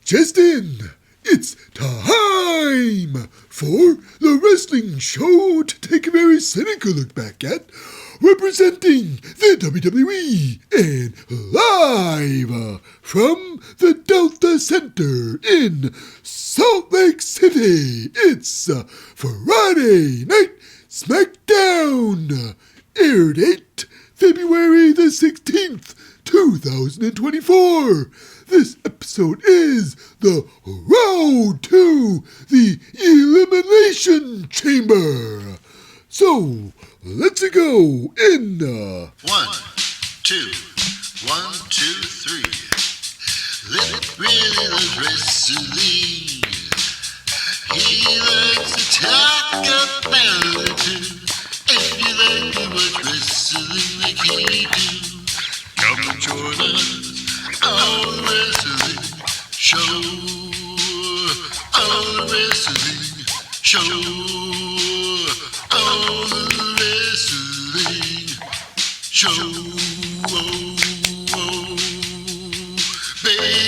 Just in, it's time for the wrestling show to take a very cynical look back at, representing the WWE and live from the Delta Center in Salt Lake City. It's Friday Night Smackdown, air date February the 16th, 2024. This episode is the road to the Elimination Chamber. So, let's go in. 1, 2, 1, 2, 3. Lip really loves wrestling. He likes to talk about it too. If you like to watch wrestling like he do, come and join us on the wrestling show. On the wrestling show. On the wrestling show. Baby.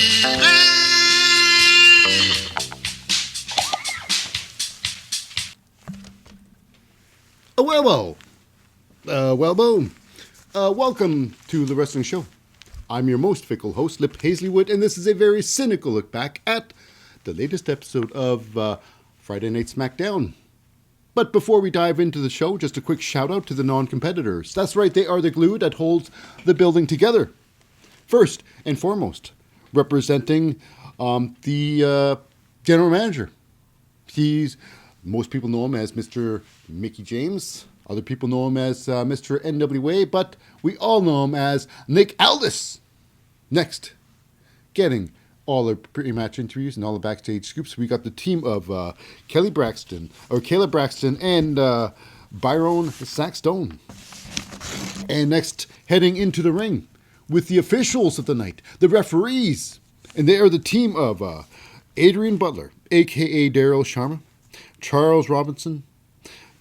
Welcome to the wrestling show. I'm your most fickle host, Lip Hazlewood, and this is a very cynical look back at the latest episode of Friday Night Smackdown. But before we dive into the show, just a quick shout out to the non-competitors. That's right, they are the glue that holds the building together. First and foremost, representing the general manager. Most people know him as Mr. Mickey James. Other people know him as Mr. NWA, but we all know him as Nick Aldis. Next, getting all the pre-match interviews and all the backstage scoops, we got the team of Kayla Braxton, and Byron Saxstone. And next, heading into the ring with the officials of the night, the referees. And they are the team of Adrian Butler, a.k.a. Daryl Sharma, Charles Robinson,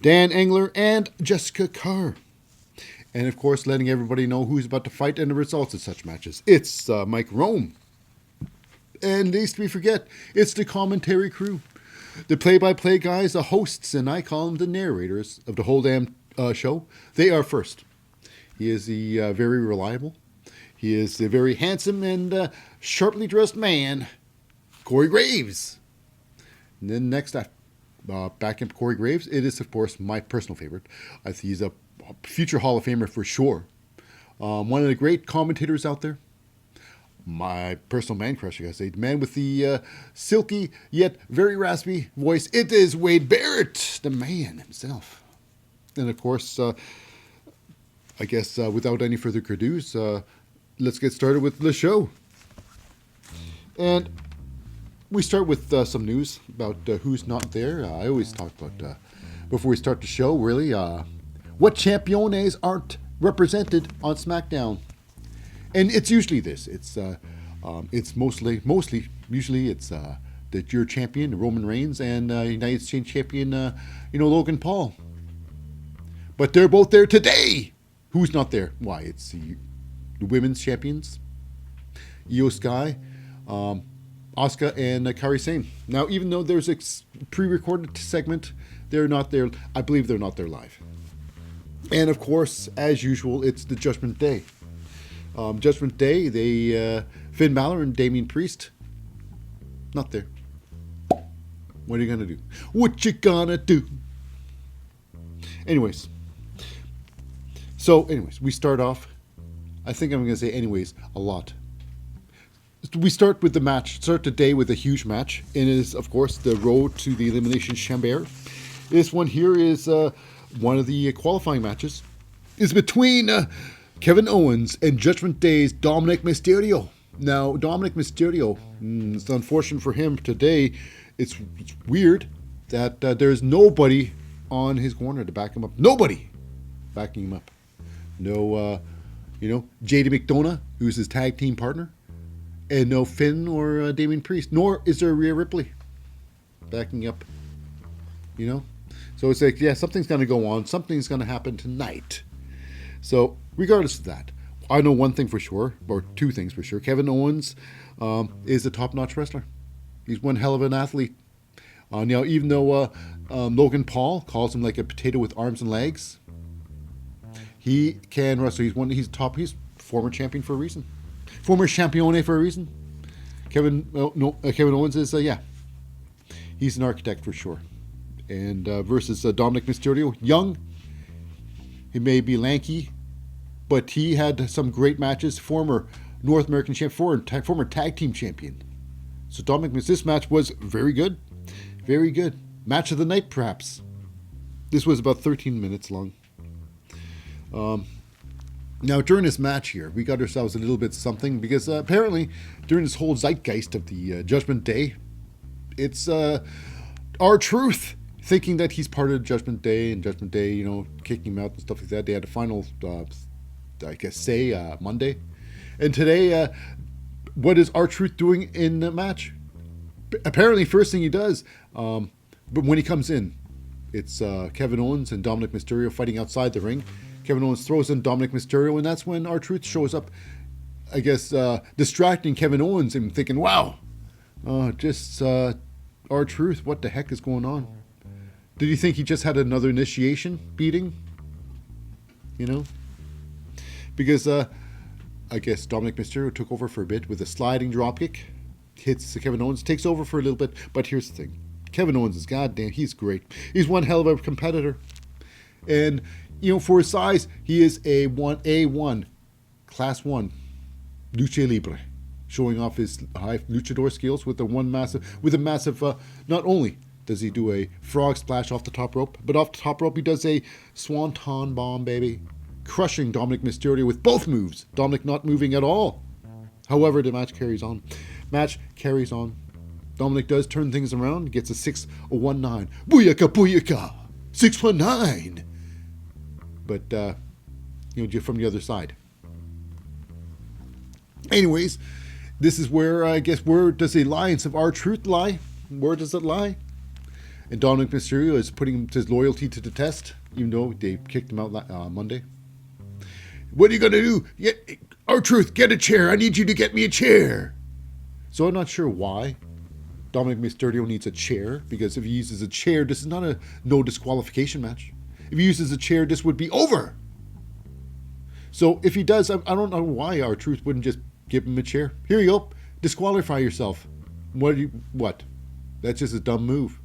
Dan Engler, and Jessica Carr. And of course, letting everybody know who's about to fight and the results of such matches. It's Mike Rome. And lest we forget, it's the commentary crew. The play-by-play guys, the hosts, and I call them the narrators of the whole damn show. They are first. He is the very reliable. He is the very handsome and sharply dressed man, Corey Graves. And then next, back in Corey Graves, it is, of course, my personal favorite. I think he's a future Hall of Famer for sure. One of the great commentators out there. My personal man crush, I gotta say. The man with the silky yet very raspy voice. It is Wade Barrett, the man himself. And of course, I guess without any further ado, let's get started with the show. And we start with some news about who's not there. I always talk about, before we start the show, really, what championes aren't represented on SmackDown. And it's usually this. It's usually it's that your champion, Roman Reigns, and United States champion, Logan Paul. But they're both there today. Who's not there? Why? It's the women's champions, Io Sky, Asuka, and Kairi Sane. Now, even though there's a pre-recorded segment, they're not there. I believe they're not there live. And of course, as usual, it's the Judgment Day. Judgment Day, Finn Balor and Damian Priest, not there. What are you gonna do? What you gonna do? Anyways, we start off. I think I'm gonna say anyways a lot. We start with the match. Start the day with a huge match, and it is, of course, the road to the Elimination Chamber. This one here is one of the qualifying matches. It's between Kevin Owens and Judgment Day's Dominic Mysterio. Now, Dominic Mysterio, it's unfortunate for him today. It's weird that there's nobody on his corner to back him up. Nobody backing him up. No, JD McDonough, who's his tag team partner. And no Finn or Damian Priest. Nor is there Rhea Ripley backing up. So it's like, yeah, something's going to go on. Something's going to happen tonight. So regardless of that, I know one thing for sure, or two things for sure. Kevin Owens is a top-notch wrestler. He's one hell of an athlete. Now, even though Logan Paul calls him like a potato with arms and legs, he can wrestle. He's former champion for a reason. Former champione for a reason. Kevin Owens is, he's an architect for sure. And versus Dominic Mysterio, young. He may be lanky, but he had some great matches. Former North American champion, former tag team champion. So this match was very good. Very good. Match of the night, perhaps. This was about 13 minutes long. Now, during this match here, we got ourselves a little bit something because apparently during this whole zeitgeist of the Judgment Day, it's R-Truth thinking that he's part of Judgment Day, and Judgment Day, kicking him out and stuff like that. They had a final, Monday. And today, what is R-Truth doing in the match? Apparently, first thing he does, but when he comes in, it's Kevin Owens and Dominic Mysterio fighting outside the ring. Kevin Owens throws in Dominic Mysterio, and that's when R-Truth shows up, I guess, distracting Kevin Owens and thinking, wow, R-Truth, what the heck is going on? Did you think he just had another initiation beating? Because I guess Dominic Mysterio took over for a bit with a sliding dropkick. Hits Kevin Owens, takes over for a little bit. But here's the thing. Kevin Owens is goddamn, he's great. He's one hell of a competitor. And, for his size, he is a A1, Class 1, Lucha Libre. Showing off his high luchador skills with a massive, not only does he do a frog splash off the top rope, but off the top rope he does a swanton bomb, baby. Crushing Dominic Mysterio with both moves. Dominic not moving at all. However, the match carries on. Dominic does turn things around, gets a 619. Booyaka, booyaka! 619! But, from the other side. Anyways, this is where, where does the alliance of R-Truth lie? Where does it lie? And Dominic Mysterio is putting his loyalty to the test, even though they kicked him out Monday. What are you going to do? R-Truth, get a chair. I need you to get me a chair. So I'm not sure why Dominic Mysterio needs a chair, because if he uses a chair, this is not a no disqualification match. If he uses a chair, this would be over. So if he does, I don't know why R-Truth wouldn't just give him a chair. Here you go. Disqualify yourself. What? That's just a dumb move.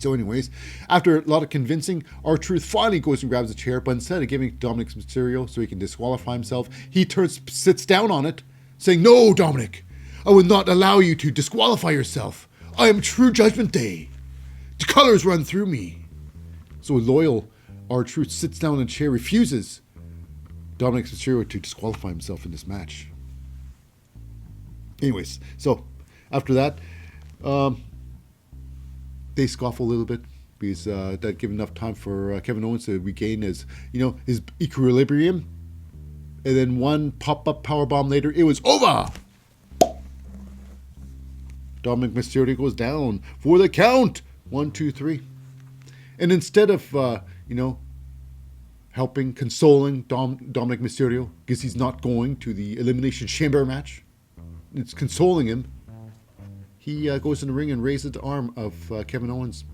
So anyways, after a lot of convincing, R-Truth finally goes and grabs a chair, but instead of giving Dominic Mysterio so he can disqualify himself, he sits down on it, saying, "No, Dominic, I will not allow you to disqualify yourself. I am true Judgment Day. The colors run through me." So loyal R-Truth sits down in a chair, refuses Dominic Mysterio to disqualify himself in this match. Anyways, so after that, they scoff a little bit because that gave enough time for Kevin Owens to regain his equilibrium. And then one pop-up powerbomb later, it was over. Dominic Mysterio goes down for the count. 1, 2, 3. And instead of, consoling Dominic Mysterio, because he's not going to the Elimination Chamber match, it's consoling him, he goes in the ring and raises the arm of Kevin Owens.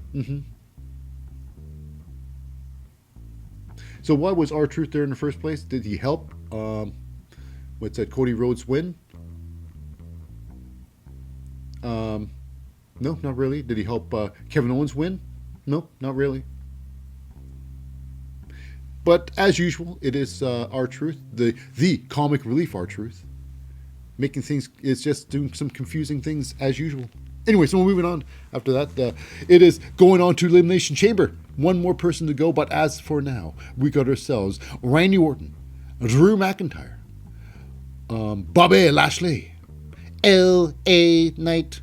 So why was R-Truth there in the first place? Did he help Cody Rhodes win? No, not really. Did he help Kevin Owens win? No, not really. But as usual, it is R-Truth, the comic relief R-Truth. Making things, it's just doing some confusing things as usual. Anyway, so we're moving on after that. It is going on to Elimination Chamber. One more person to go, but as for now, we got ourselves Randy Orton, Drew McIntyre, Bobby Lashley, L.A. Knight,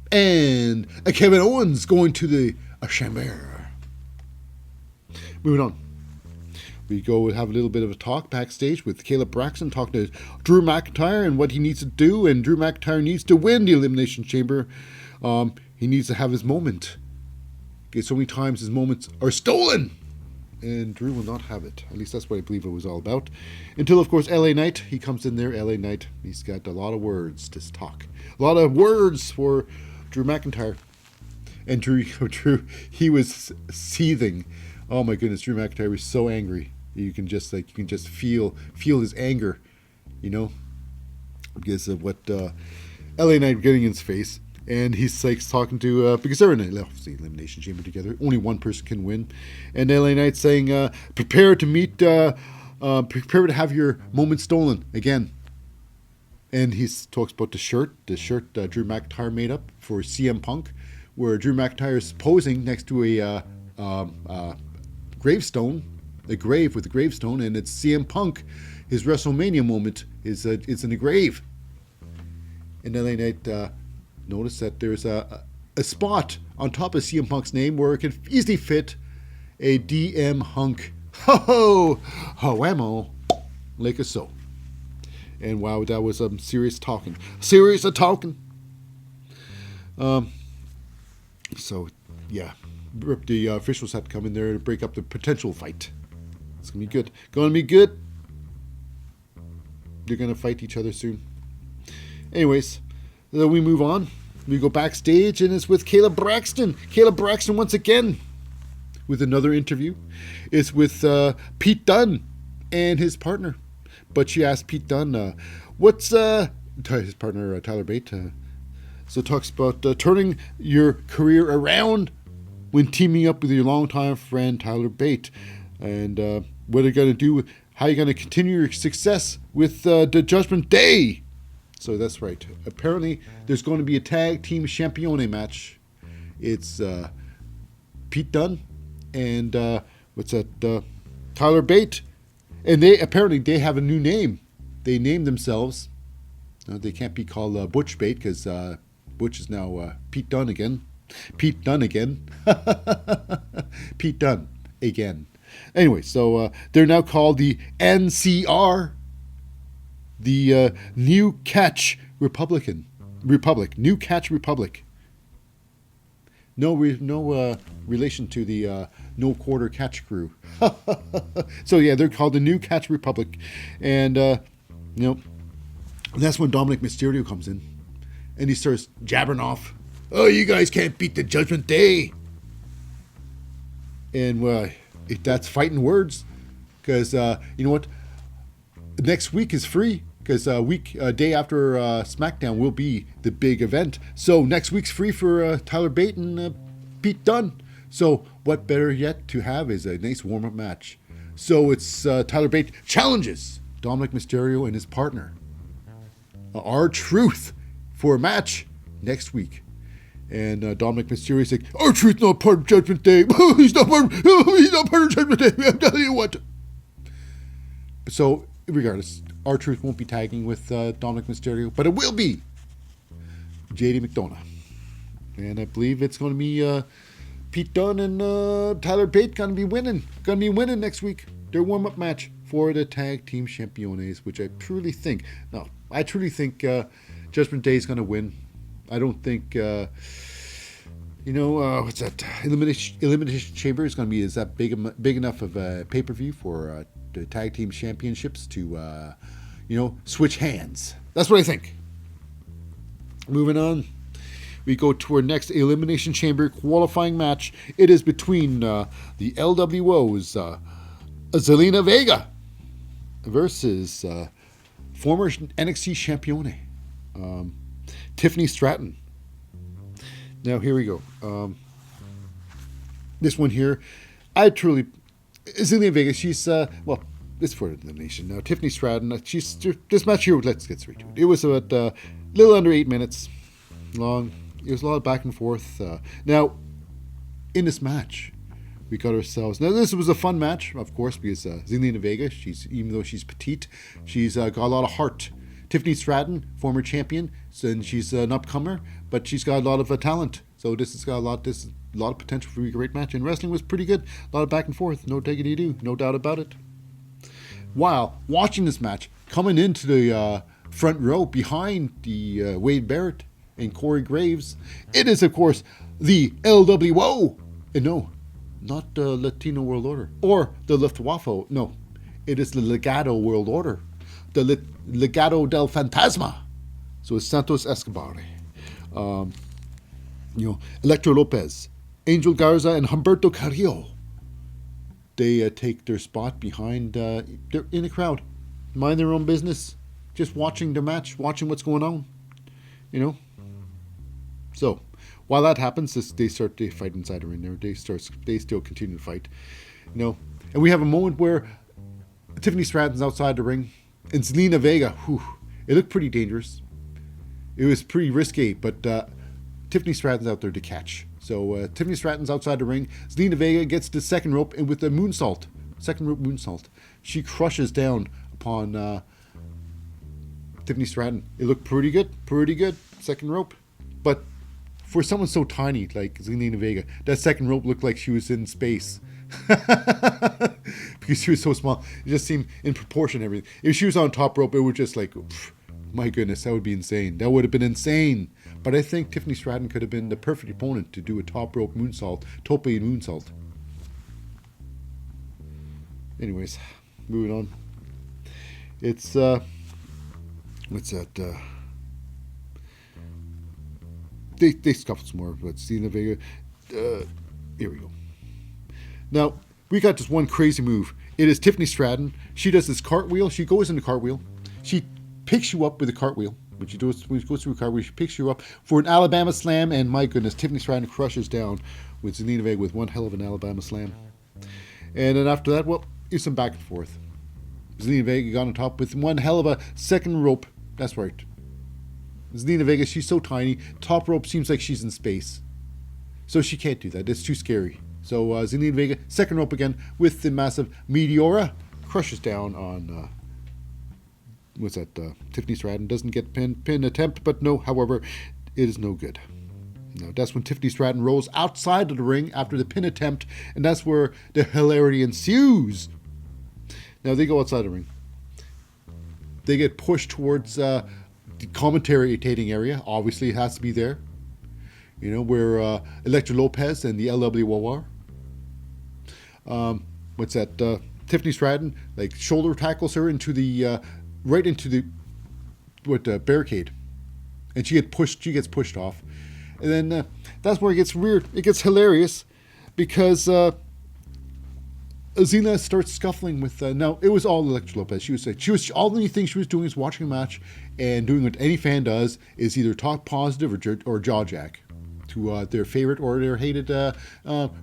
and Kevin Owens going to the Chamber. Moving on. We go have a little bit of a talk backstage with Caleb Braxton talking to Drew McIntyre and what he needs to do. And Drew McIntyre needs to win the Elimination Chamber. He needs to have his moment. Okay, so many times his moments are stolen. and Drew will not have it. At least that's what I believe it was all about. Until, of course, LA Knight. He comes in there, LA Knight. He's got a lot of words to talk. A lot of words for Drew McIntyre. And Drew, he was seething. Oh my goodness, Drew McIntyre was so angry. You can just feel his anger, because of what LA Knight getting in his face. And he's like talking to, because they're in the Elimination Chamber together. Only one person can win. And LA Knight saying, prepare to have your moment stolen again. And he talks about the shirt Drew McIntyre made up for CM Punk, where Drew McIntyre is posing next to a gravestone, a grave with a gravestone, and it's CM Punk. His WrestleMania moment is in the grave. And LA Knight notice that there's a spot on top of CM Punk's name where it can easily fit a DM hunk. Ho-ammo, like a so. And wow, that was some serious talking. So, yeah, the officials had to come in there to break up the potential fight. It's going to be good. They're going to fight each other soon. Anyways, then we move on. We go backstage, and it's with Caleb Braxton. Caleb Braxton once again with another interview. It's with Pete Dunne and his partner. But she asked Pete Dunne, what's his partner, Tyler Bate. So talks about turning your career around when teaming up with your longtime friend, Tyler Bate. And what are you going to do? How are you going to continue your success with the Judgment Day? So that's right. Apparently, there's going to be a tag team champione match. It's Pete Dunne and Tyler Bate, and they have a new name. They named themselves. They can't be called Butch Bate because Butch is now Pete Dunne again. Pete Dunne again. Pete Dunne again. Anyway, so they're now called the NCR. The New Catch Republic. New Catch Republic. No relation to the No Quarter Catch Crew. So yeah, they're called the New Catch Republic, and that's when Dominic Mysterio comes in, and he starts jabbering off. Oh, you guys can't beat the Judgment Day. And that's fighting words, because you know what? Next week is free. Because day after SmackDown will be the big event. So next week's free for Tyler Bate and Pete Dunne. So what better yet to have is a nice warm-up match. So it's Tyler Bate challenges Dominic Mysterio and his partner, R-Truth, for a match next week. And Dominic Mysterio is like, R-Truth not part of Judgment Day. He's not part of Judgment Day. I'm telling you what. So regardless, R-Truth won't be tagging with Dominic Mysterio, but it will be JD McDonough. And I believe it's going to be Pete Dunne and Tyler Bate going to be winning next week. Their warm-up match for the Tag Team Championes, which I truly think Judgment Day is going to win. I don't think, what's that? Elimination Chamber is going to be that big enough of a pay-per-view for the Tag Team Championships to, switch hands. That's what I think. Moving on, we go to our next Elimination Chamber qualifying match. It is between the LWO's Zelina Vega versus former NXT Champione, Tiffany Stratton. Now, here we go. This one here, Zelina Vega, she's, it's for elimination. Now, Tiffany Stratton, this match here, let's get straight to it. It was about a little under 8 minutes long. It was a lot of back and forth. Now, in this match, we got ourselves... Now, this was a fun match, of course, because Zelina Vega, even though she's petite, she's got a lot of heart. Tiffany Stratton, former champion, and she's an upcomer, but she's got a lot of talent. So this has got a lot of potential for a great match. And wrestling was pretty good. A lot of back and forth. No diggity do. No doubt about it. While watching this match, coming into the front row behind the Wade Barrett and Corey Graves, it is, of course, the LWO. And no, Not the Latino World Order. Or the Luftwaffe. No, it is the Legado World Order. The Legado del Fantasma. So it's Santos Escobar. Electro Lopez, Angel Garza, and Humberto Carrillo. They take their spot behind, they're in the crowd. Mind their own business. Just watching the match, watching what's going on. So, while that happens, they fight inside the ring there. They still continue to fight. And we have a moment where Tiffany Stratton's outside the ring, and Zelina Vega, it looked pretty dangerous. It was pretty risky, but Tiffany Stratton's out there to catch. So Tiffany Stratton's outside the ring. Zelina Vega gets the second rope, and with the second rope moonsault, she crushes down upon Tiffany Stratton. It looked pretty good, second rope. But for someone so tiny like Zelina Vega, that second rope looked like she was in space. Because she was so small. It just seemed in proportion to everything. If she was on top rope, it would just like, my goodness, that would be insane. That would have been insane. But I think Tiffany Stratton could have been the perfect opponent to do a top rope moonsault, tope moonsault. Anyways, moving on. It's, what's that? They scuffled some more, but Zelina Vega, here we go. Now, we got this one crazy move. It is Tiffany Stratton. She does this cartwheel. She goes in the cartwheel. She picks you up with a cartwheel. When she goes through a cartwheel, she picks you up for an Alabama slam, and my goodness, Tiffany Stratton crushes down with Zelina Vega with one hell of an Alabama slam. And then after that, it's some back and forth. Zelina Vega got on top with one hell of a second rope. That's right. Zelina Vega, she's so tiny. Top rope seems like she's in space. So she can't do that. It's too scary. So Zelina Vega, second rope again with the massive Meteora. Crushes down on, Tiffany Stratton. Doesn't get pin attempt, but no, however, it is no good. Now, that's when Tiffany Stratton rolls outside of the ring after the pin attempt, and that's where the hilarity ensues. Now, they go outside the ring. They get pushed towards the commentating area. Obviously, it has to be there. Where Electra Lopez and the LWO are. Tiffany Stratton, shoulder tackles her into the, right into the barricade. And she gets pushed off. And then that's where it gets weird. It gets hilarious because Zelina starts scuffling with. Now it was all Electra Lopez. She was all the only thing she was doing is watching a match and doing what any fan does is either talk positive or jaw jack to their favorite or their hated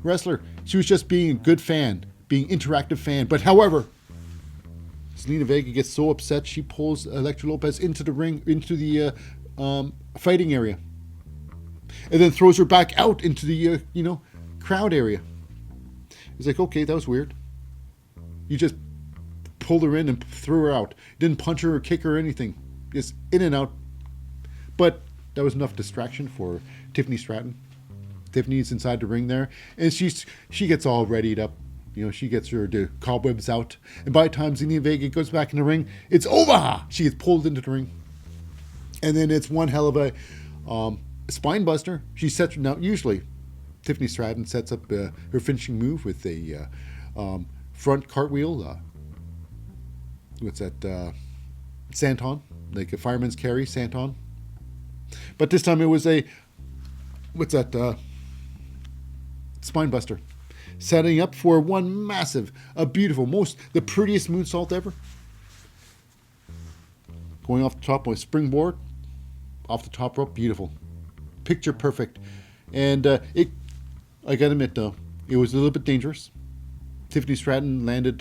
wrestler. She was just being a good fan, being interactive fan. But however, Zelina Vega gets so upset she pulls Electra Lopez into the ring, into the fighting area. And then throws her back out into the, crowd area. It's like, okay, that was weird. You just pulled her in and threw her out. Didn't punch her or kick her or anything. Just in and out. But that was enough distraction for Tiffany Stratton. Tiffany's inside the ring there. And she gets all readied up. She gets the cobwebs out. And by the time Zelina Vega goes back in the ring, it's over. She gets pulled into the ring. And then it's one hell of a spine buster. She sets now. Usually, Tiffany Stratton sets up her finishing move with a front cartwheel. Senton, like a fireman's carry, Senton. But this time it was a spine buster, setting up for one massive, beautiful, the prettiest moonsault ever. Going off the top with a springboard, off the top rope, beautiful. Picture perfect. And I gotta admit though, it was a little bit dangerous. Tiffany Stratton landed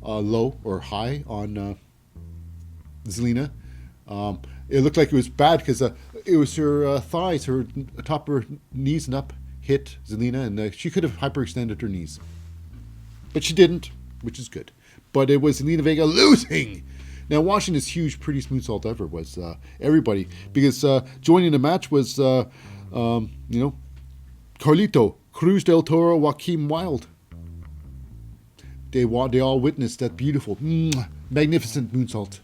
low or high on Zelina. It looked like it was bad because it was her thighs, her top of her knees and up hit Zelina, and she could have hyperextended her knees. But she didn't, which is good. But it was Zelina Vega losing. Now, watching this huge, prettiest moonsault ever was everybody, because joining the match was, Carlito, Cruz del Toro, Joaquin Wilde. They all witnessed that beautiful, magnificent moonsault.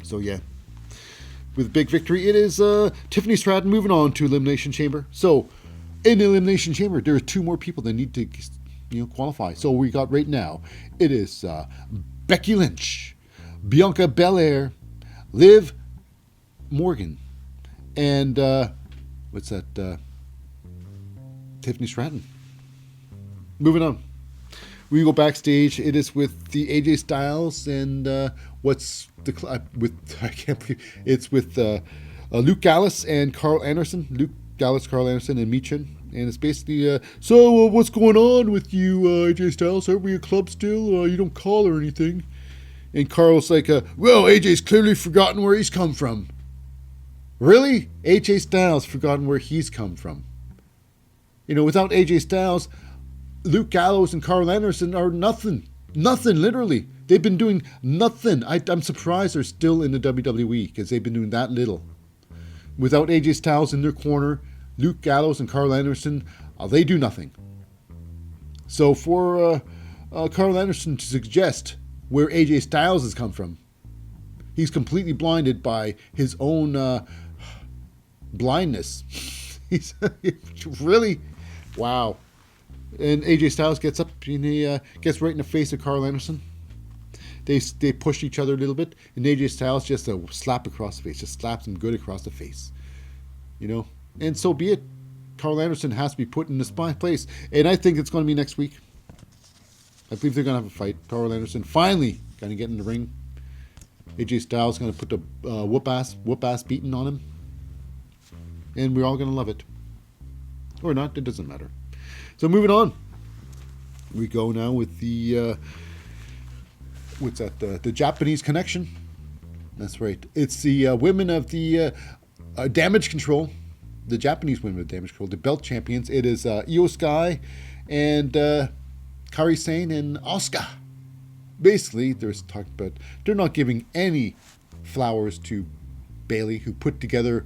So, yeah. With big victory, it is Tiffany Stratton moving on to Elimination Chamber. So, in the Elimination Chamber, there are 2 more people that need to, qualify. So we got right now, it is Becky Lynch, Bianca Belair, Liv Morgan, and Tiffany Stratton. Moving on. We go backstage. It is with the AJ Styles and I can't believe it's with Luke Gallows and Carl Anderson. Luke Gallows, Carl Anderson, and Michin. And it's basically, so what's going on with you, AJ Styles? Are we a club still? You don't call or anything. And Carl's like, well, AJ's clearly forgotten where he's come from. Really? AJ Styles forgotten where he's come from. Without AJ Styles, Luke Gallows and Carl Anderson are nothing. Nothing, literally. They've been doing nothing. I'm surprised they're still in the WWE because they've been doing that little. Without AJ Styles in their corner, Luke Gallows and Carl Anderson, they do nothing. So for Carl Anderson to suggest where AJ Styles has come from, he's completely blinded by his own blindness. He's really, wow. And AJ Styles gets up and he gets right in the face of Carl Anderson. They push each other a little bit, and AJ Styles just a slap across the face, just slaps him good across the face. And so be it. Carl Anderson has to be put in this place, and I think it's going to be next week. I believe they're going to have a fight. Carl Anderson finally going to get in the ring. AJ Styles going to put the whoop ass beating on him, and we're all going to love it, or not. It doesn't matter. So moving on, we go now with the the Japanese connection. That's right. It's the women of the Damage Control, the Japanese women of Damage Control, the belt champions. It is Io Sky and Kairi Sane and Asuka. Basically, there's talk about they're not giving any flowers to Bayley, who put together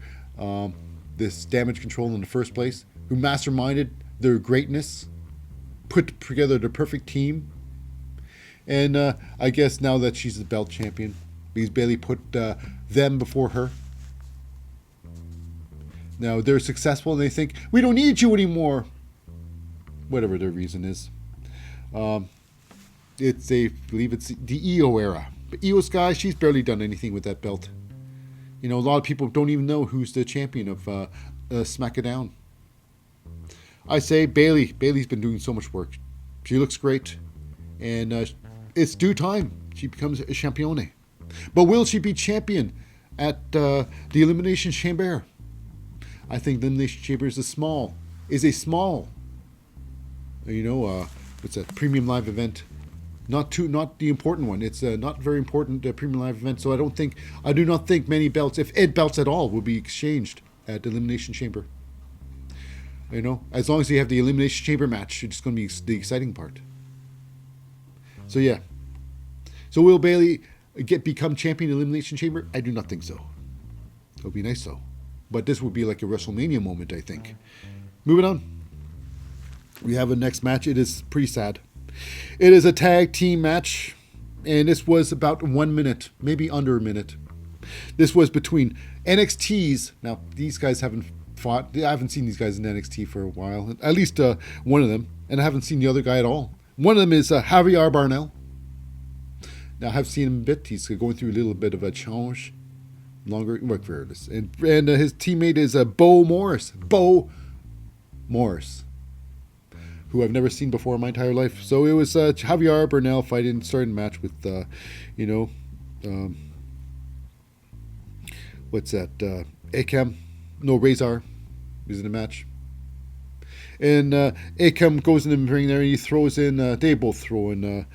this Damage Control in the first place, who masterminded their greatness, put together the perfect team. And I guess now that she's the belt champion, because Bayley put them before her. Now they're successful and they think, we don't need you anymore. Whatever their reason is. I believe it's the Io era. But Io Sky, she's barely done anything with that belt. A lot of people don't even know who's the champion of SmackDown. I say Bayley. Bayley's been doing so much work. She looks great. And it's due time. She becomes a champione. But will she be champion at the Elimination Chamber? I think the Elimination Chamber is a small, what's that, premium live event. Not the important one. It's not very important premium live event. So I do not think many belts, if any belts at all, will be exchanged at the Elimination Chamber. As long as you have the Elimination Chamber match, it's going to be the exciting part. So yeah. So will Bayley become champion of the Elimination Chamber? I do not think so. It would be nice though. But this would be like a WrestleMania moment, I think. Moving on. We have a next match. It is pretty sad. It is a tag team match. And this was about 1 minute, maybe under a minute. This was between NXT's. Now, these guys haven't fought. I haven't seen these guys in NXT for a while. At least one of them. And I haven't seen the other guy at all. One of them is Javier Barnell. Now, I have seen him a bit. He's going through a little bit of a challenge. Longer work for this. And his teammate is Bo Morris. Bo Morris. Who I've never seen before in my entire life. So it was Javier Bernal starting a match with, what's that? Akam. No, Razor is in the match. And Akam goes in the ring there and he throws in, they both throw in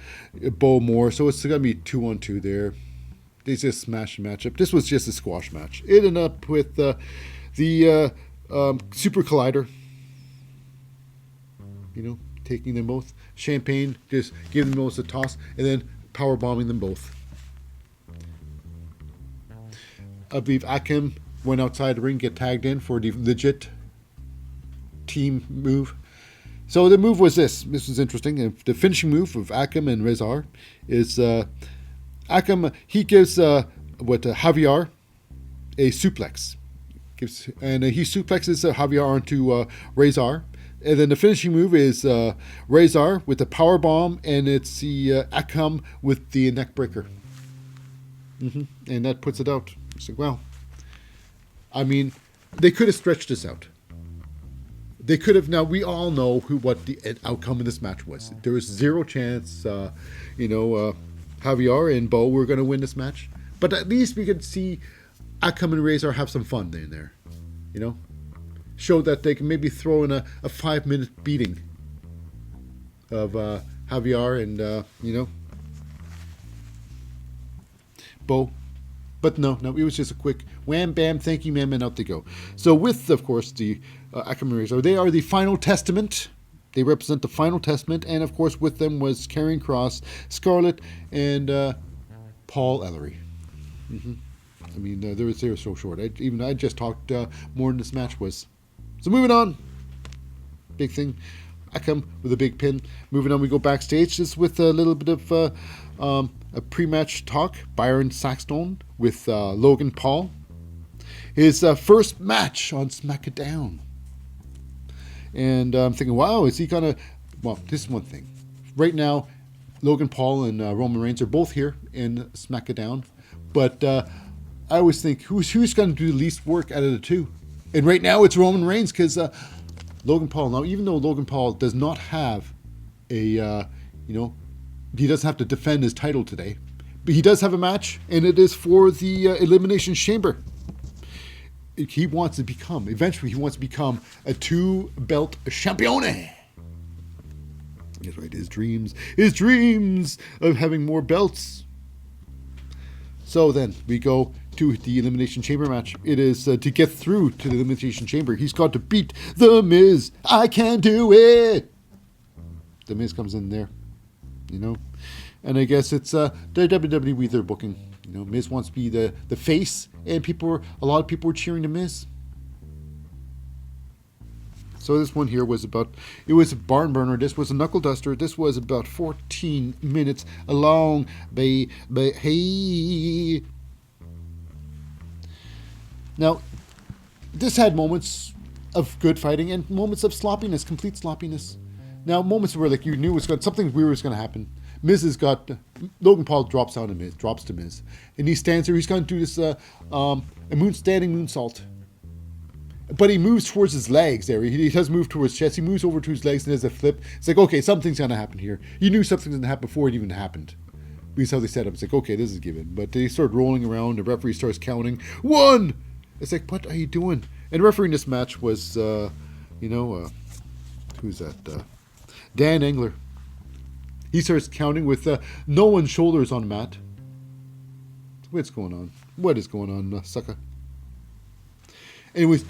Bo Moore. So it's going to be 2-on-2 there. They just smash the matchup. This was just a squash match. It ended up with the Super Collider. Taking them both. Champagne, just giving them both a toss, and then power bombing them both. I believe Akam went outside the ring, get tagged in for the legit team move. So the move was this. This was interesting. The finishing move of Akam and Rezar is Akam. He gives Javier a suplex. He suplexes Javier onto Razor. And then the finishing move is Razor with the power bomb, and it's the Akam with the neck breaker. And that puts it out. It's like, well, I mean, they could have stretched this out. They could have. Now we all know what the outcome of this match was. There was zero chance, Javier and Bo were going to win this match. But at least we could see Akam and Razor have some fun in there. Show that they can maybe throw in a 5-minute beating of Javier and Bo. But no, it was just a quick wham, bam, thank you, ma'am, and out they go. So with, of course, the Akam and Razor, they are the final testament. They represent the final testament, and of course with them was Karrion Kross, Scarlett, and Paul Ellery. I mean, they were so short. I just talked more than this match was. So moving on. Big thing. Akam with a big pin. Moving on, we go backstage just with a little bit of a pre-match talk. Byron Saxton with Logan Paul. His first match on SmackDown. And I'm thinking, wow, is he going to... Well, this is one thing. Right now, Logan Paul and Roman Reigns are both here in SmackDown. But I always think, who's going to do the least work out of the two? And right now, it's Roman Reigns because Logan Paul. Now, even though Logan Paul does not have he doesn't have to defend his title today, but he does have a match, and it is for the Elimination Chamber. He wants to become, eventually, a 2-belt champione. That's right, his dreams of having more belts. So then we go to the Elimination Chamber match. It is to get through to the Elimination Chamber. He's got to beat The Miz. I can do it. The Miz comes in there, and I guess it's the WWE they're booking. Miz wants to be the face, and a lot of people were cheering The Miz. So this one here was a barn burner. This was a knuckle duster. This was about 14 minutes long. Hey. Now, this had moments of good fighting and moments of sloppiness, complete sloppiness. Now, moments where you knew something weird was going to happen. Logan Paul drops to Miz, and he stands there. He's going to do this standing moonsault. But he moves towards his legs there. He does move towards his chest. He moves over to his legs and does a flip. It's like, okay, something's going to happen here. You knew something's going to happen before it even happened. Because how they set up. It's like, okay, this is given. But they start rolling around. The referee starts counting. 1! It's like, what are you doing? And refereeing this match was, who's that? Dan Engler. He starts counting with no one's shoulders on the mat. What's going on? What is going on, sucker? Anyways,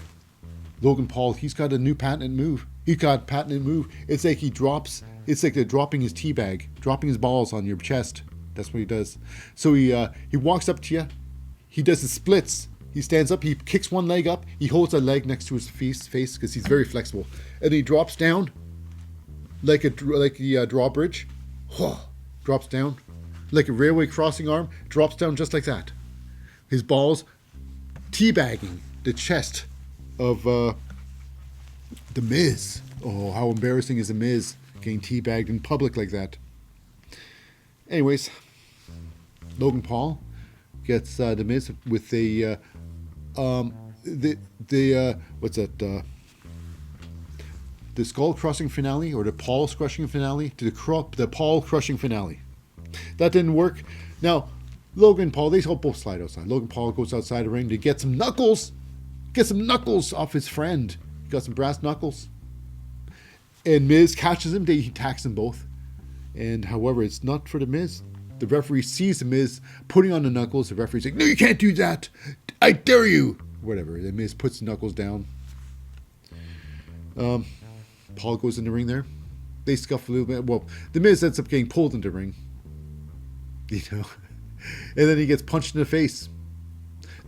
Logan Paul, he's got a new patented move. It's like it's like they're dropping his tea bag, dropping his balls on your chest. That's what he does. So he walks up to you. He does the splits. He stands up. He kicks one leg up. He holds a leg next to his face because he's very flexible. And he drops down like the drawbridge. Drops down like a railway crossing arm. Drops down just like that. His balls teabagging the chest of The Miz. Oh, how embarrassing is The Miz getting teabagged in public like that? Anyways, Logan Paul gets The Miz with the skull crushing finale, or the Paul crushing finale, to the Paul crushing finale. That didn't work. Now, Logan Paul, they both slide outside. Logan Paul goes outside the ring to get some knuckles. Get some knuckles off his friend. He got some brass knuckles. And Miz catches him. He attacks them both. And however, it's not for The Miz. The referee sees The Miz putting on the knuckles. The referee's like, no, you can't do that. I dare you. Whatever. The Miz puts the knuckles down. Paul goes in the ring there. They scuff a little bit. Well, The Miz ends up getting pulled into the ring. And then he gets punched in the face.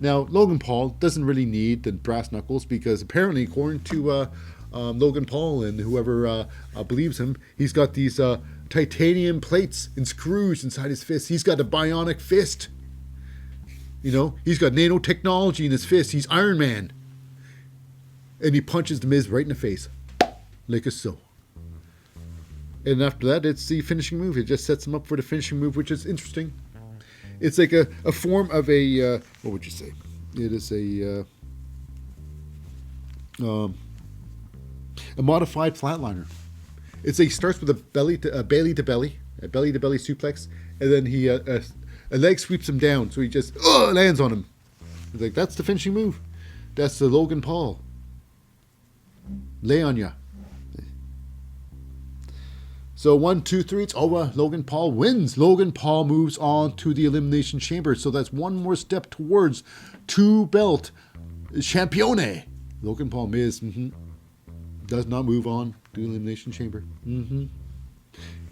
Now, Logan Paul doesn't really need the brass knuckles because apparently, according to Logan Paul and whoever believes him, he's got these titanium plates and screws inside his fist. He's got a bionic fist. He's got nanotechnology in his fist. He's Iron Man. And he punches The Miz right in the face. Like a so. And after that, it's the finishing move. It just sets him up for the finishing move, which is interesting. It's like a form of a, what would you say? It is a modified flatliner. He starts with a belly to belly suplex, and then he a leg sweeps him down, so he just lands on him. It's like, that's the finishing move. That's the Logan Paul. Lay on ya. So 1, 2, 3, it's over. Logan Paul wins. Logan Paul moves on to the Elimination Chamber. So that's one more step towards 2-belt champione. Logan Paul, Miz, does not move on to the Elimination Chamber.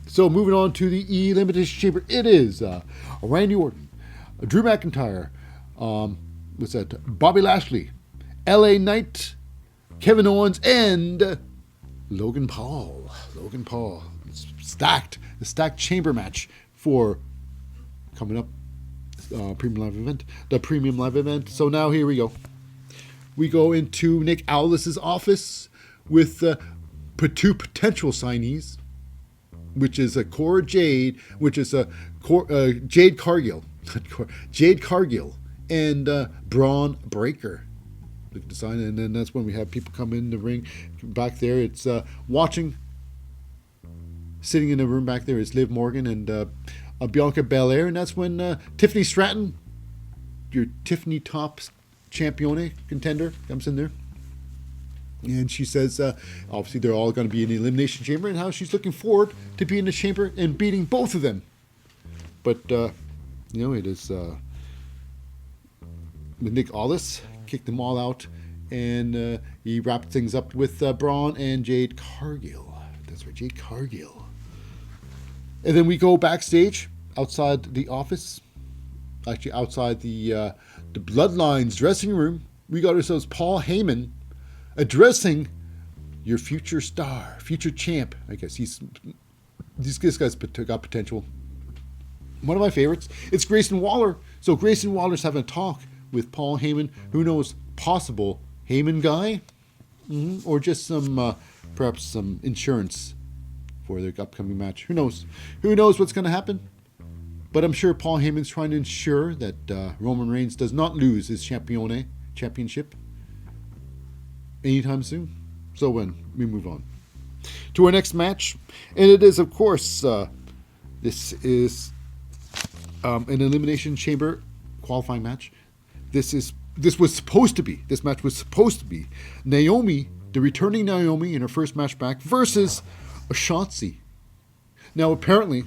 So moving on to the Elimination Chamber, it is Randy Orton, Drew McIntyre, what's that? Bobby Lashley, LA Knight, Kevin Owens, and Logan Paul. It's stacked. The stacked chamber match for coming up premium live event. The premium live event. So now here we go. We go into Nick Aldis's office with two potential signees, which is Cora Jade, which is Jade Cargill, and Braun Breaker. Design, and then that's when we have people come in the ring. Back there, it's sitting in the room back there is Liv Morgan and Bianca Belair, and that's when Tiffany Stratton, your Tiffany Top Champione contender, comes in there. And she says, obviously they're all going to be in the Elimination Chamber, and how she's looking forward to being in the chamber and beating both of them. But, it is Nick Aldis kicked them all out, and he wrapped things up with Braun and Jade Cargill. That's right, Jade Cargill. And then we go backstage outside the office, actually outside the Bloodline's dressing room. We got ourselves Paul Heyman addressing your future star, future champ. I guess this guy's got potential. One of my favorites. It's Grayson Waller. So Grayson Waller's having a talk with Paul Heyman. Who knows? Possible Heyman guy, or just perhaps some insurance for their upcoming match. Who knows? Who knows what's going to happen? But I'm sure Paul Heyman's trying to ensure that Roman Reigns does not lose his championship anytime soon. So when we move on to our next match, and it is, of course, this is an Elimination Chamber qualifying match. This match was supposed to be Naomi, the returning Naomi in her first match back, versus Shotzi. Now apparently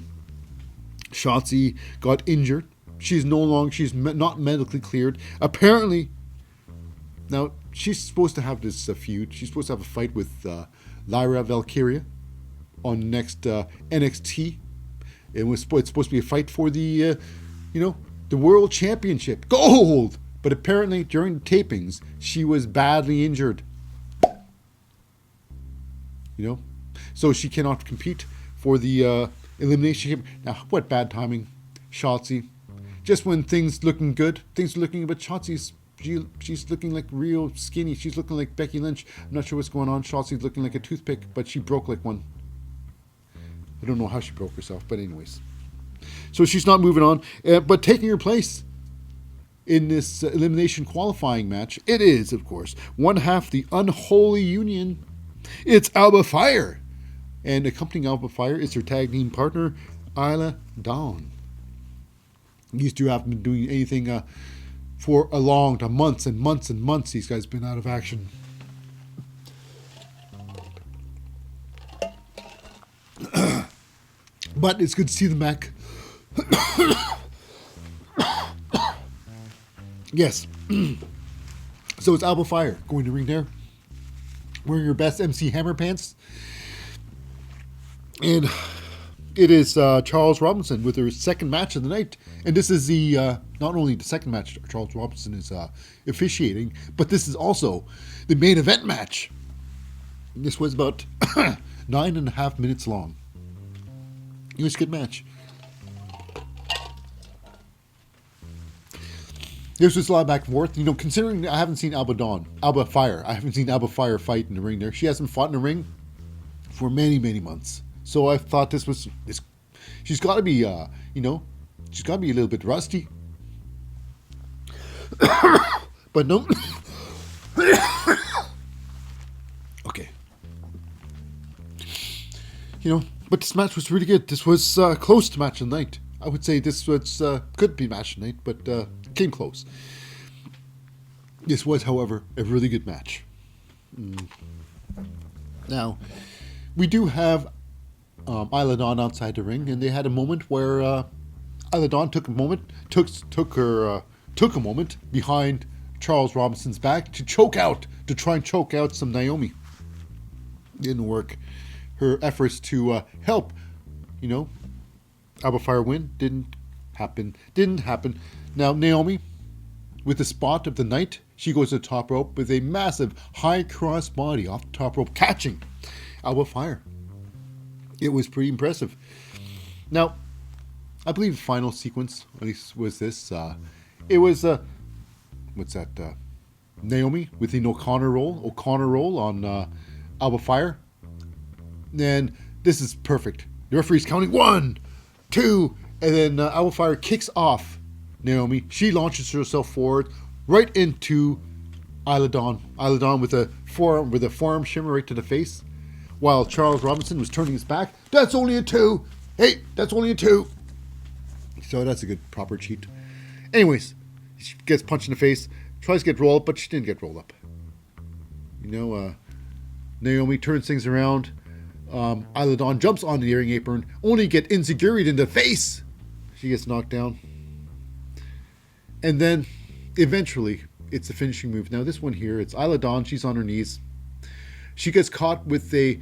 Shotzi got injured. She's not medically cleared. Apparently, now she's supposed to have this feud. She's supposed to have a fight with Lyra Valkyria on next NXT. It's supposed to be a fight for the the World Championship gold. But apparently during the tapings, she was badly injured. So she cannot compete for the Elimination Chamber. Now, what bad timing, Shotzi. Just when things looking good, things are looking, but Shotzi's she's looking like real skinny. She's looking like Becky Lynch. I'm not sure what's going on. Shotzi's looking like a toothpick, but she broke like one. I don't know how she broke herself, but anyways. So she's not moving on, but taking her place in this elimination qualifying match, it is, of course, one half the unholy union. It's Alba Fire. And accompanying Alba Fire is her tag team partner, Isla Dawn. These two haven't been doing anything for a long time, months and months and months. These guys have been out of action. But it's good to see them back. Yes. So it's Alba Fire going to ring there, wearing your best MC Hammer pants. And it is Charles Robinson with her second match of the night. And this is the not only the second match Charles Robinson is officiating, but this is also the main event match. This was about 9.5 minutes long. It was a good match. There's just a lot of back and forth. You know, considering I haven't seen Alba Fire. I haven't seen Alba Fire fight in the ring there. She hasn't fought in the ring for many, many months. So I thought this. She's got to be, she's got to be a little bit rusty. But no. Okay. You know, but this match was really good. This was close to match of the night. I would say this was could be match of the night, but came close. This was, however, a really good match. Now, we do have Isla Dawn outside the ring, and they had a moment where Isla Dawn took a moment behind Charles Robinson's back to try and choke out some Naomi. Didn't work. Her efforts to help, Alba Fire win didn't happen. Now Naomi, with the spot of the night, she goes to the top rope with a massive high cross body off the top rope, catching Alba Fire. It was pretty impressive. Now, I believe the final sequence, at least, was this. It was Naomi with the O'Connor roll on Alba Fire. And this is perfect. The referee's counting 1, 2, and then Alba Fire kicks off Naomi. She launches herself forward right into Isla Dawn. Isla Dawn with a forearm shimmer right to the face, while Charles Robinson was turning his back. That's only a 2. Hey, that's only a 2. So that's a good proper cheat. Anyways, she gets punched in the face, tries to get rolled up, but she didn't get rolled up. Naomi turns things around. Isla Dawn jumps on the airing apron, only get enziguried in the face. She gets knocked down. And then, eventually, it's the finishing move. Now, this one here, it's Isla Dawn. She's on her knees. She gets caught with a...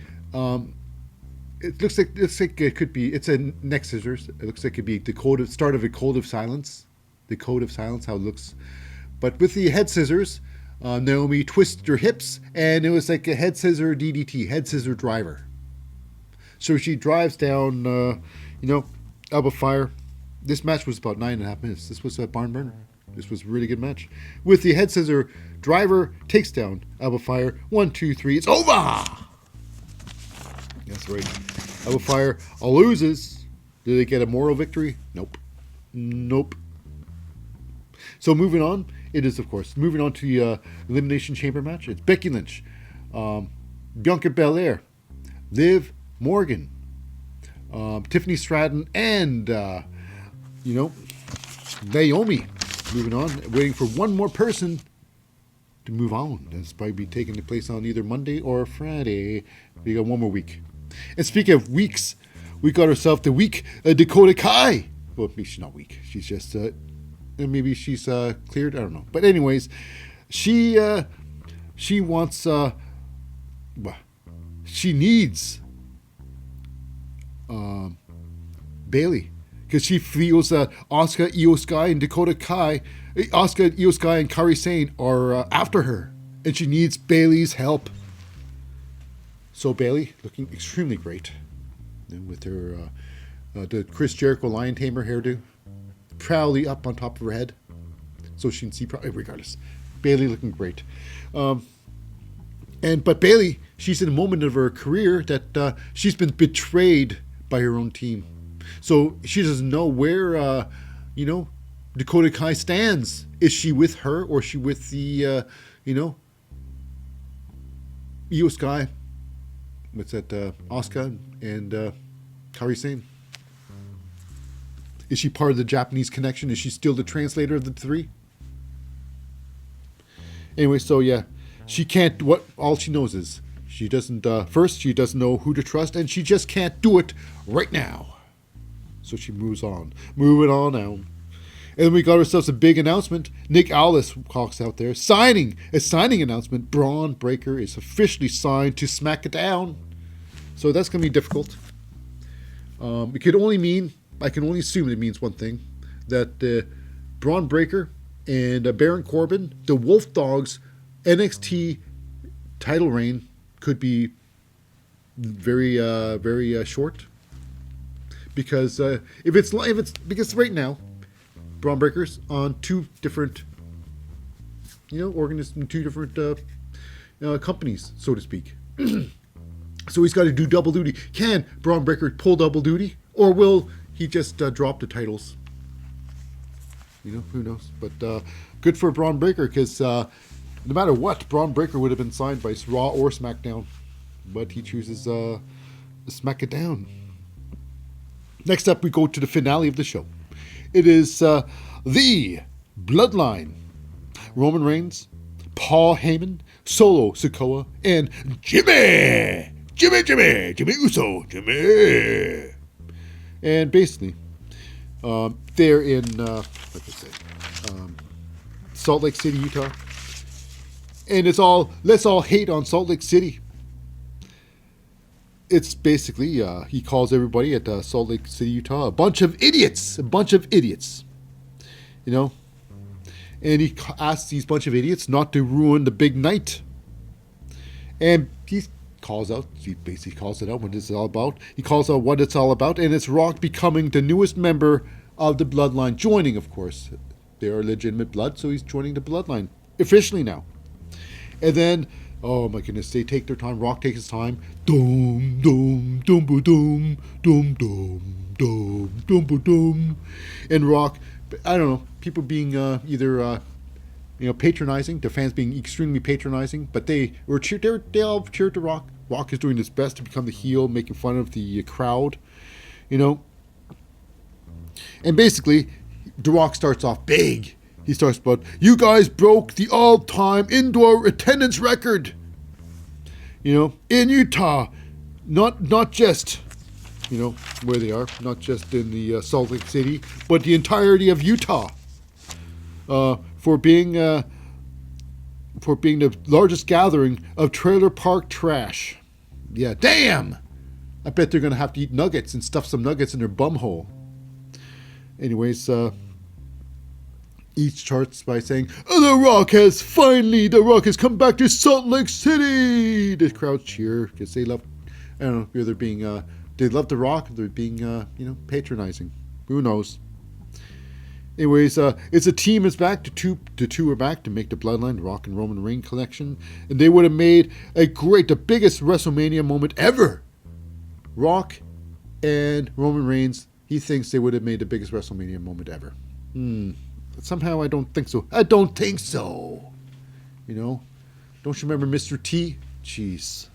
it looks like it could be... It's a neck scissors. It looks like it could be the start of a code of silence. The code of silence, how it looks. But with the head scissors, Naomi twisted her hips, and it was like a head scissor DDT, head scissor driver. So she drives down, Alba Fire. This match was about 9.5 minutes. This was a barn burner. This was a really good match. With the head scissor driver, takes down Alba Fire. 1, 2, 3. It's over! That's right. Alba Fire loses. Do they get a moral victory? Nope. So moving on, it is, of course, moving on to the Elimination Chamber match. It's Becky Lynch, Bianca Belair, Liv Morgan, Tiffany Stratton, and, Naomi. Moving on, waiting for one more person to move on. That's probably be taking place on either Monday or Friday. We got one more week. And speaking of weeks, we got ourselves the week Dakota Kai. Well, maybe she's not weak. She's just, maybe she's cleared. I don't know. But anyways, she wants, she needs Bailey, because she feels that Asuka, Io Sky, and Dakota Kai, Asuka, Io Sky, and Kairi Sane are after her, and she needs Bailey's help. So Bailey looking extremely great, and with her the Chris Jericho Lion Tamer hairdo, proudly up on top of her head, so she can see. Regardless, Bailey looking great. But Bailey, she's in a moment of her career that she's been betrayed by her own team. So she doesn't know where, Dakota Kai stands. Is she with her, or is she with the, Io Sky? What's that? Asuka and Kairi Sane. Is she part of the Japanese connection? Is she still the translator of the three? Anyway, so yeah, she can't. All she knows is she doesn't. First, she doesn't know who to trust, and she just can't do it right now. So she moves on. Moving on now. And then we got ourselves a big announcement. Nick Aldis walks out there, signing announcement. Braun Breaker is officially signed to SmackDown. So that's going to be difficult. It could only mean, I can only assume it means one thing, that Braun Breaker and Baron Corbin, the Wolf Dogs NXT title reign could be very, very short. Because because right now, Braun Breaker's on two different organisms, two different companies, so to speak. So he's got to do double duty. Can Braun Breaker pull double duty, or will he just drop the titles? Who knows? But good for Braun Breaker, because no matter what, Braun Breaker would have been signed by Raw or SmackDown, but he chooses SmackDown. Next up, we go to the finale of the show. It is the Bloodline. Roman Reigns, Paul Heyman, Solo Sikoa, and Jimmy Uso. And basically, they're in, Salt Lake City, Utah. And let's all hate on Salt Lake City. It's basically, he calls everybody at Salt Lake City, Utah, a bunch of idiots. And he asks these bunch of idiots not to ruin the big night. And he basically calls it out what it's all about. He calls out what it's all about, and it's Rock becoming the newest member of the Bloodline, joining, of course. They are legitimate blood, so he's joining the Bloodline officially now. And then, oh my goodness, they take their time. Rock takes his time. Dum dum dum ba dum dum dum dum dum ba dum. And Rock, I don't know, people being either patronizing, the fans being extremely patronizing, but they all cheered to Rock. Rock is doing his best to become the heel, making fun of the crowd, And basically, The Rock starts off big. He starts about, you guys broke the all-time indoor attendance record, in Utah, not just, where they are, not just in the Salt Lake City, but the entirety of Utah, for being the largest gathering of trailer park trash. Yeah, damn! I bet they're going to have to eat nuggets and stuff some nuggets in their bumhole. Anyways, each charts by saying, The Rock has come back to Salt Lake City! The crowd cheer because they love, I don't know, either being, they love The Rock, or they're being, patronizing. Who knows? Anyways, it's a team is back. The two are back to make the Bloodline, the Rock and Roman Reigns connection. And they would have made the biggest WrestleMania moment ever. Rock and Roman Reigns, he thinks they would have made the biggest WrestleMania moment ever. Somehow I don't think so. Don't you remember Mr. T? Jeez.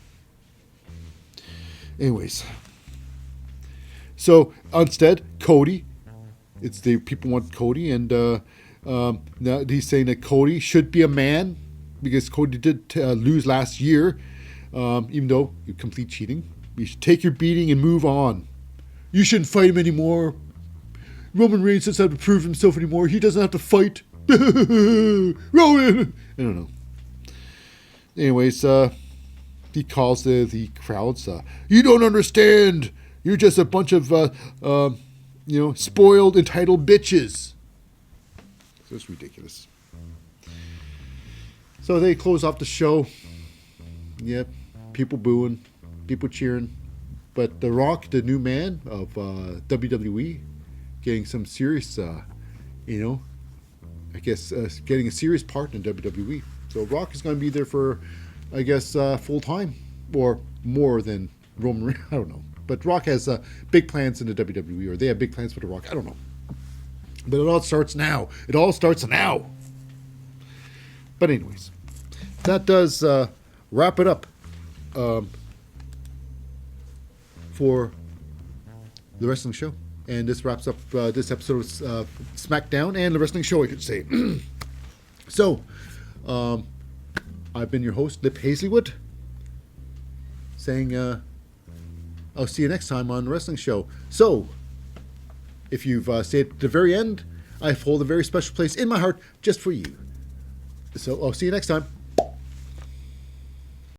Anyways. So, instead, Cody. People want Cody, and now he's saying that Cody should be a man, because Cody did lose last year, even though you complete cheating. You should take your beating and move on. You shouldn't fight him anymore. Roman Reigns doesn't have to prove himself anymore. He doesn't have to fight. Roman! I don't know. Anyways, he calls the crowds, you don't understand. You're just a bunch of, spoiled, entitled bitches. So it's ridiculous. So they close off the show. Yep, people booing, people cheering. But The Rock, the new man of WWE, getting some serious, getting a serious part in WWE. So Rock is going to be there for, full time, or more than Roman Reigns. I don't know. But Rock has big plans in the WWE, or they have big plans for The Rock. I don't know. But it all starts now. But anyways, that does wrap it up for the wrestling show. And this wraps up this episode of SmackDown and the wrestling show, I could say. So, I've been your host, Lip Hazlewood, saying I'll see you next time on the wrestling show. So, if you've stayed at the very end, I hold a very special place in my heart just for you. So, I'll see you next time.